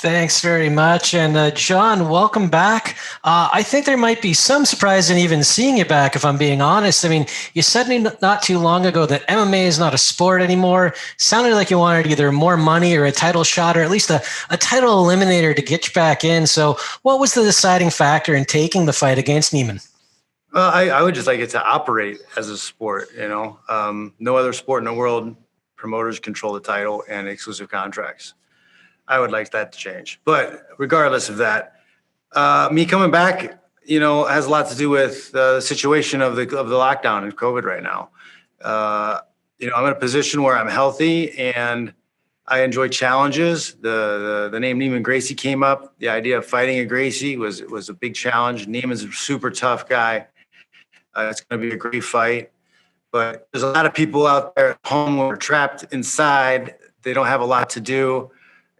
Thanks very much. And Jon, welcome back. I think there might be some surprise in even seeing you back, if I'm being honest. I mean, you said not too long ago that MMA is not a sport anymore. Sounded like you wanted either more money or a title shot, or at least a title eliminator to get you back in. So what was the deciding factor in taking the fight against Neiman? Well, I would just like it to operate as a sport, no other sport in the world, promoters control the title and exclusive contracts. I would like that to change. But regardless of that, me coming back, has a lot to do with the situation of the lockdown and COVID right now. I'm in a position where I'm healthy and I enjoy challenges. The name Neiman Gracie came up. The idea of fighting a Gracie was a big challenge. Neiman's a super tough guy. It's going to be a great fight. But there's a lot of people out there at home who are trapped inside. They don't have a lot to do.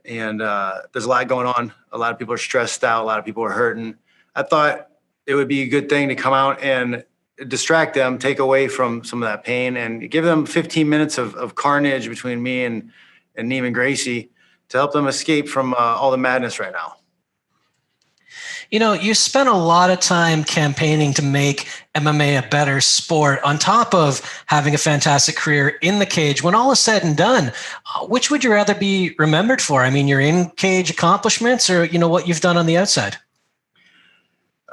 And there's a lot going on. A lot of people are stressed out. A lot of people are hurting. I thought it would be a good thing to come out and distract them, take away from some of that pain, and give them 15 minutes of carnage between me and Neiman Gracie to help them escape from all the madness right now. You spent a lot of time campaigning to make MMA a better sport on top of having a fantastic career in the cage. When all is said and done, which would you rather be remembered for? I mean, your in-cage accomplishments or, what you've done on the outside?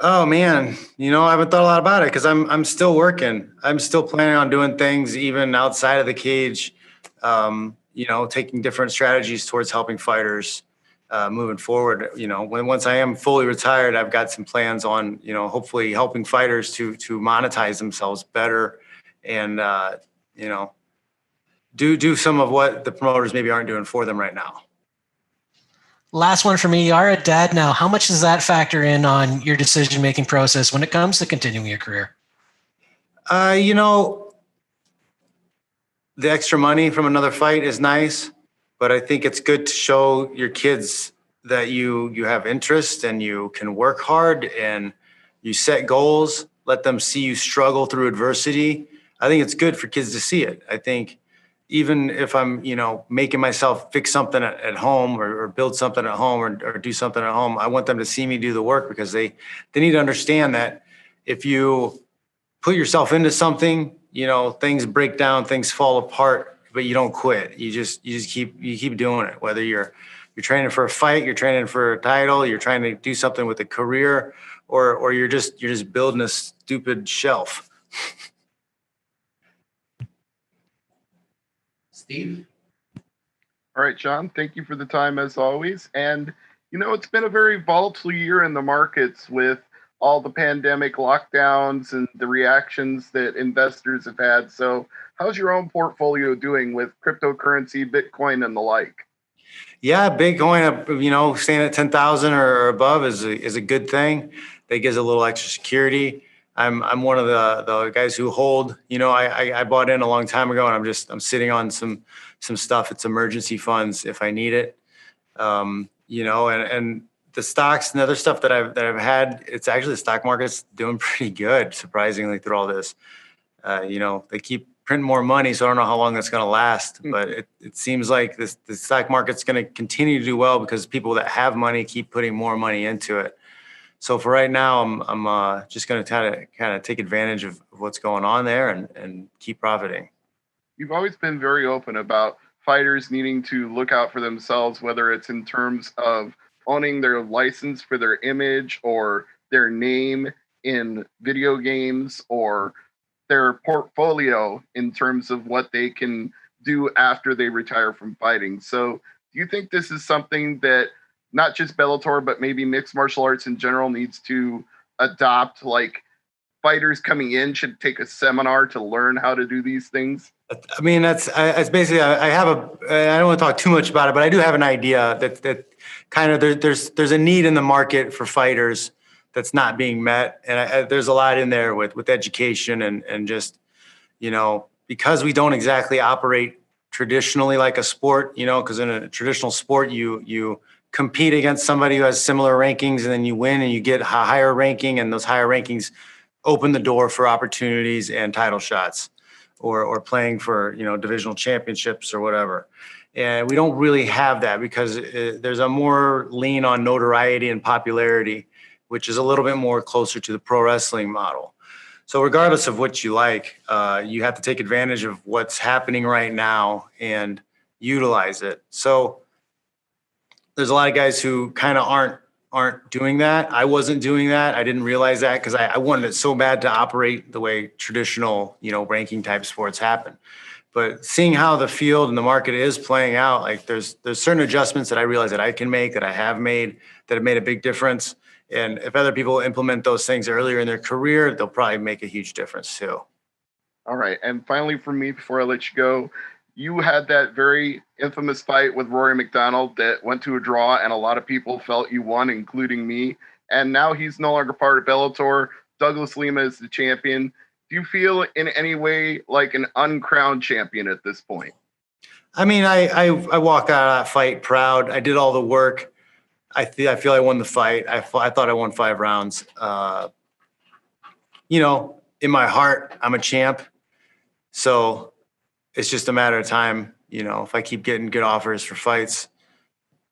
Oh man, I haven't thought a lot about it because I'm still working. I'm still planning on doing things even outside of the cage, taking different strategies towards helping fighters. Moving forward, once I am fully retired, I've got some plans on, hopefully helping fighters to monetize themselves better and, do some of what the promoters maybe aren't doing for them right now. Last one for me. You are a dad now. How much does that factor in on your decision-making process when it comes to continuing your career? The extra money from another fight is nice. But I think it's good to show your kids that you have interest and you can work hard and you set goals, let them see you struggle through adversity. I think it's good for kids to see it. I think even if I'm, making myself fix something at home or build something at home or do something at home, I want them to see me do the work because they need to understand that if you put yourself into something, things break down, things fall apart, but you don't quit. You just keep doing it. Whether you're training for a fight, you're training for a title, you're trying to do something with a career, or you're just building a stupid shelf. Steve? All right, Jon, thank you for the time as always. And, it's been a very volatile year in the markets with all the pandemic lockdowns and the reactions that investors have had. So how's your own portfolio doing with cryptocurrency, Bitcoin, and the like? Yeah, Bitcoin, staying at 10,000 or above is a good thing. That gives a little extra security. I'm one of the guys who hold. I bought in a long time ago, and I'm sitting on some stuff. It's emergency funds if I need it. And the stocks and other stuff that I've had, it's actually the stock market's doing pretty good, surprisingly, through all this. They keep printing more money, so I don't know how long that's going to last. But it seems like the stock market's going to continue to do well because people that have money keep putting more money into it. So for right now, I'm just going to kind of take advantage of what's going on there and keep profiting. You've always been very open about fighters needing to look out for themselves, whether it's in terms of owning their license for their image or their name in video games or their portfolio in terms of what they can do after they retire from fighting. So do you think this is something that not just Bellator, but maybe mixed martial arts in general needs to adopt? Like fighters coming in should take a seminar to learn how to do these things? I mean, that's basically, I don't want to talk too much about it, but I do have an idea that kind of there's a need in the market for fighters that's not being met. And there's a lot in there with education and just, because we don't exactly operate traditionally like a sport, because in a traditional sport, you compete against somebody who has similar rankings and then you win and you get a higher ranking, and those higher rankings open the door for opportunities and title shots or playing for, divisional championships or whatever. And we don't really have that because there's a more lean on notoriety and popularity, which is a little bit more closer to the pro wrestling model. So regardless of what you like, you have to take advantage of what's happening right now and utilize it. So there's a lot of guys who kind of aren't doing that. I wasn't doing that. I didn't realize that because I wanted it so bad to operate the way traditional, ranking type sports happen. But seeing how the field and the market is playing out, like there's certain adjustments that I realize that I can make, that I have made, that have made a big difference. And if other people implement those things earlier in their career, they'll probably make a huge difference too. All right. And finally, for me, before I let you go, you had that very infamous fight with Rory McDonald that went to a draw, and a lot of people felt you won, including me. And now he's no longer part of Bellator. Douglas Lima is the champion. Do you feel in any way like an uncrowned champion at this point? I mean, I walk out of that fight proud. I did all the work. I feel I won the fight. I thought I won 5 rounds. In my heart, I'm a champ. So it's just a matter of time. If I keep getting good offers for fights,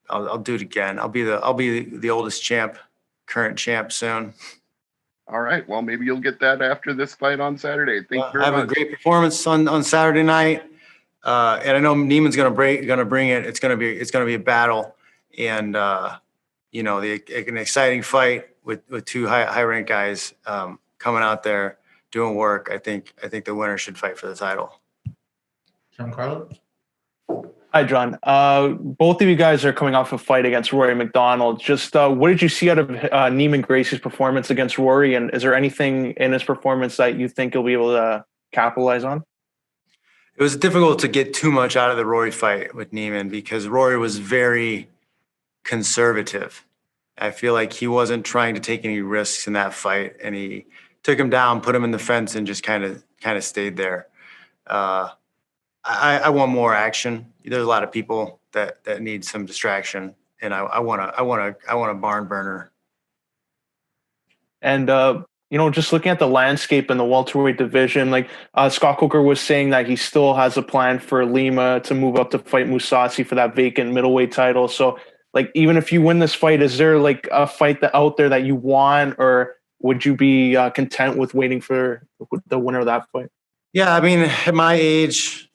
I'll do it again. I'll be the oldest current champ soon. All right. Well, maybe you'll get that after this fight on Saturday. Thank you very much. Have a great performance on Saturday night. And I know Neiman's going to bring it. It's going to be a battle. And, an exciting fight with 2 high ranked guys coming out there doing work. I think the winner should fight for the title. Giancarlo? Hi, John. Both of you guys are coming off a fight against Rory McDonald. Just what did you see out of Neiman Gracie's performance against Rory? And is there anything in his performance that you think he'll be able to capitalize on? It was difficult to get too much out of the Rory fight with Neiman because Rory was very conservative. I feel like he wasn't trying to take any risks in that fight, and he took him down, put him in the fence, and just kind of stayed there. I want more action. There's a lot of people that need some distraction, and I want a barn burner. And just looking at the landscape in the welterweight division, like Scott Coker was saying that he still has a plan for Lima to move up to fight Mousasi for that vacant middleweight title. So, like, even if you win this fight, is there like a fight out there that you want, or would you be content with waiting for the winner of that fight? Yeah, I mean, at my age,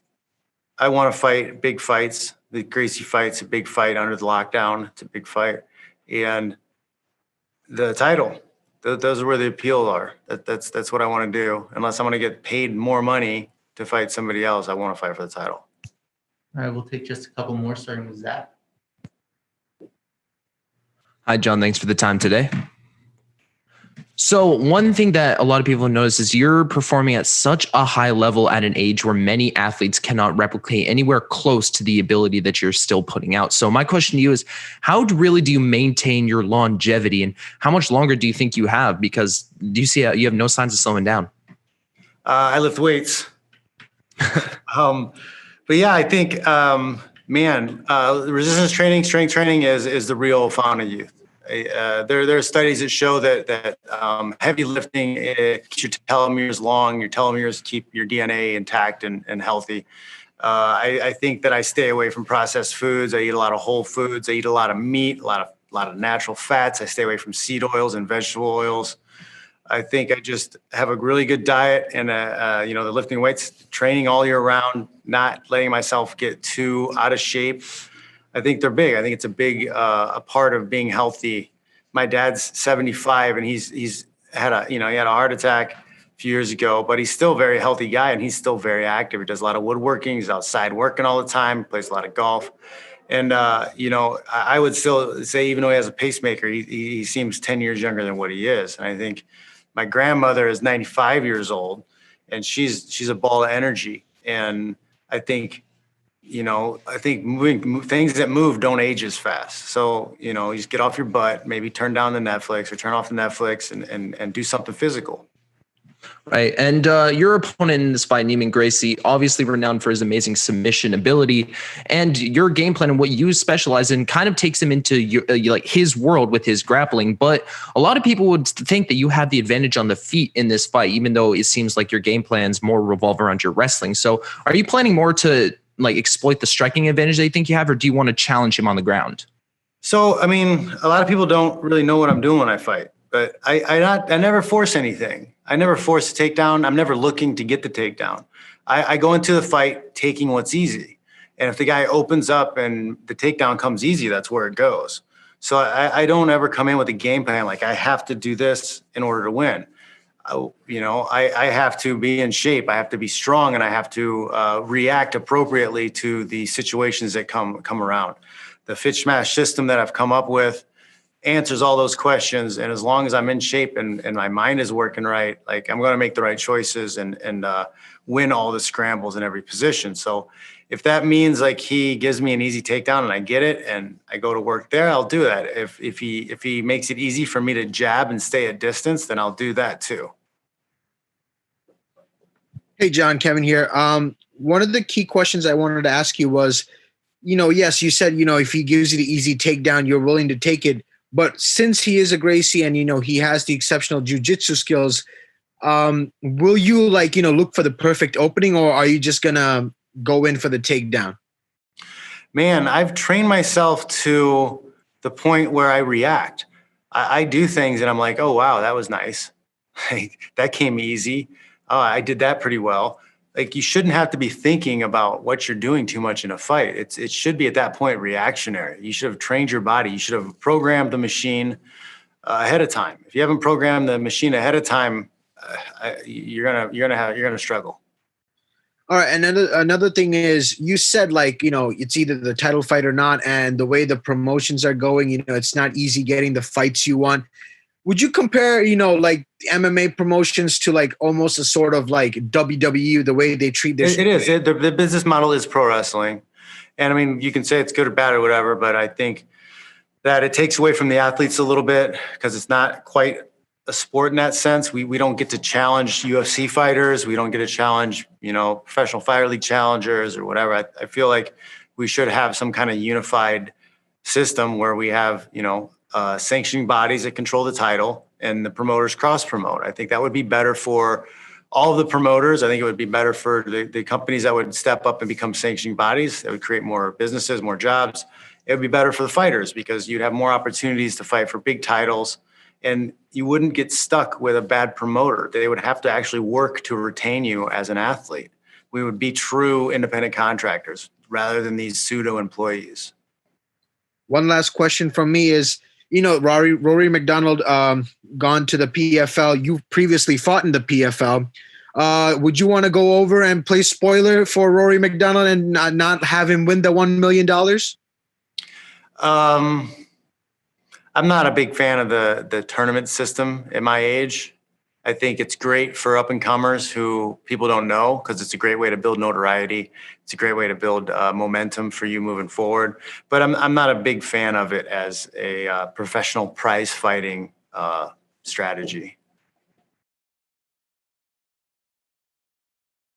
I want to fight big fights. The Gracie fight's a big fight under the lockdown. It's a big fight. And the title, those are where the appeal are. That's what I want to do. Unless I'm going to get paid more money to fight somebody else, I want to fight for the title. All right, we'll take just a couple more, starting with Zach. Hi, John. Thanks for the time today. So one thing that a lot of people notice is you're performing at such a high level at an age where many athletes cannot replicate anywhere close to the ability that you're still putting out. So my question to you is, how really do you maintain your longevity, and how much longer do you think you have? Because do you see you have no signs of slowing down? I lift weights. But yeah, I think, resistance training, strength training is the real fountain of youth. There are studies that show that heavy lifting keeps your telomeres long. Your telomeres keep your DNA intact and healthy. I think that I stay away from processed foods. I eat a lot of whole foods. I eat a lot of meat, a lot of natural fats. I stay away from seed oils and vegetable oils. I think I just have a really good diet and the lifting weights, training all year round, not letting myself get too out of shape. I think they're big. I think it's a big a part of being healthy. My dad's 75 and he's had he had a heart attack a few years ago, but he's still a very healthy guy and he's still very active. He does a lot of woodworking. He's outside working all the time, plays a lot of golf. And, I would still say, even though he has a pacemaker, he seems 10 years younger than what he is. And I think my grandmother is 95 years old and she's a ball of energy. And I think moving things that move don't age as fast. So, you just get off your butt, maybe turn down the Netflix or turn off the Netflix and do something physical. Right. And your opponent in this fight, Neiman Gracie, obviously renowned for his amazing submission ability, and your game plan and what you specialize in kind of takes him into his world with his grappling. But a lot of people would think that you have the advantage on the feet in this fight, even though it seems like your game plans more revolve around your wrestling. So are you planning more to like exploit the striking advantage that you think you have, or do you want to challenge him on the ground? So, I mean, a lot of people don't really know what I'm doing when I fight, but I never force anything. I never force a takedown. I'm never looking to get the takedown. I go into the fight taking what's easy. And if the guy opens up and the takedown comes easy, that's where it goes. So I don't ever come in with a game plan like I have to do this in order to win. I have to be in shape. I have to be strong, and I have to react appropriately to the situations that come around. The Fitch Smash system that I've come up with answers all those questions. And as long as I'm in shape and my mind is working right, like I'm going to make the right choices and win all the scrambles in every position. So if that means like he gives me an easy takedown and I get it and I go to work there, I'll do that. If he makes it easy for me to jab and stay at distance, then I'll do that too. Hey, John, Kevin here. One of the key questions I wanted to ask you was, yes, you said, if he gives you the easy takedown, you're willing to take it. But since he is a Gracie and, he has the exceptional jiu-jitsu skills, will you look for the perfect opening, or are you just going to go in for the takedown? Man, I've trained myself to the point where I react. I do things and I'm like, oh, wow, that was nice. That came easy. Oh, I did that pretty well. Like, you shouldn't have to be thinking about what you're doing too much in a fight. It should be at that point reactionary. You should have trained your body. You should have programmed the machine ahead of time. If you haven't programmed the machine ahead of time, you're gonna struggle. All right. And another thing is, you said it's either the title fight or not. And the way the promotions are going, it's not easy getting the fights you want. Would you compare, MMA promotions to almost a sort of WWE, the way they treat their? It is. The business model is pro wrestling. And I mean, you can say it's good or bad or whatever, but I think that it takes away from the athletes a little bit because it's not quite a sport in that sense. We don't get to challenge UFC fighters. We don't get to challenge, professional fighter league challengers or whatever. I feel like we should have some kind of unified system where we have, sanctioning bodies that control the title and the promoters cross promote. I think that would be better for all of the promoters. I think it would be better for the companies that would step up and become sanctioning bodies. That would create more businesses, more jobs. It would be better for the fighters because you'd have more opportunities to fight for big titles, and you wouldn't get stuck with a bad promoter. They would have to actually work to retain you as an athlete. We would be true independent contractors rather than these pseudo employees. One last question from me is, Rory McDonald gone to the PFL. You've previously fought in the PFL. Would you want to go over and play spoiler for Rory McDonald and not have him win the $1 million? I'm not a big fan of the tournament system at my age. I think it's great for up and comers who people don't know because it's a great way to build notoriety. It's a great way to build momentum for you moving forward. But I'm not a big fan of it as a professional prize fighting strategy.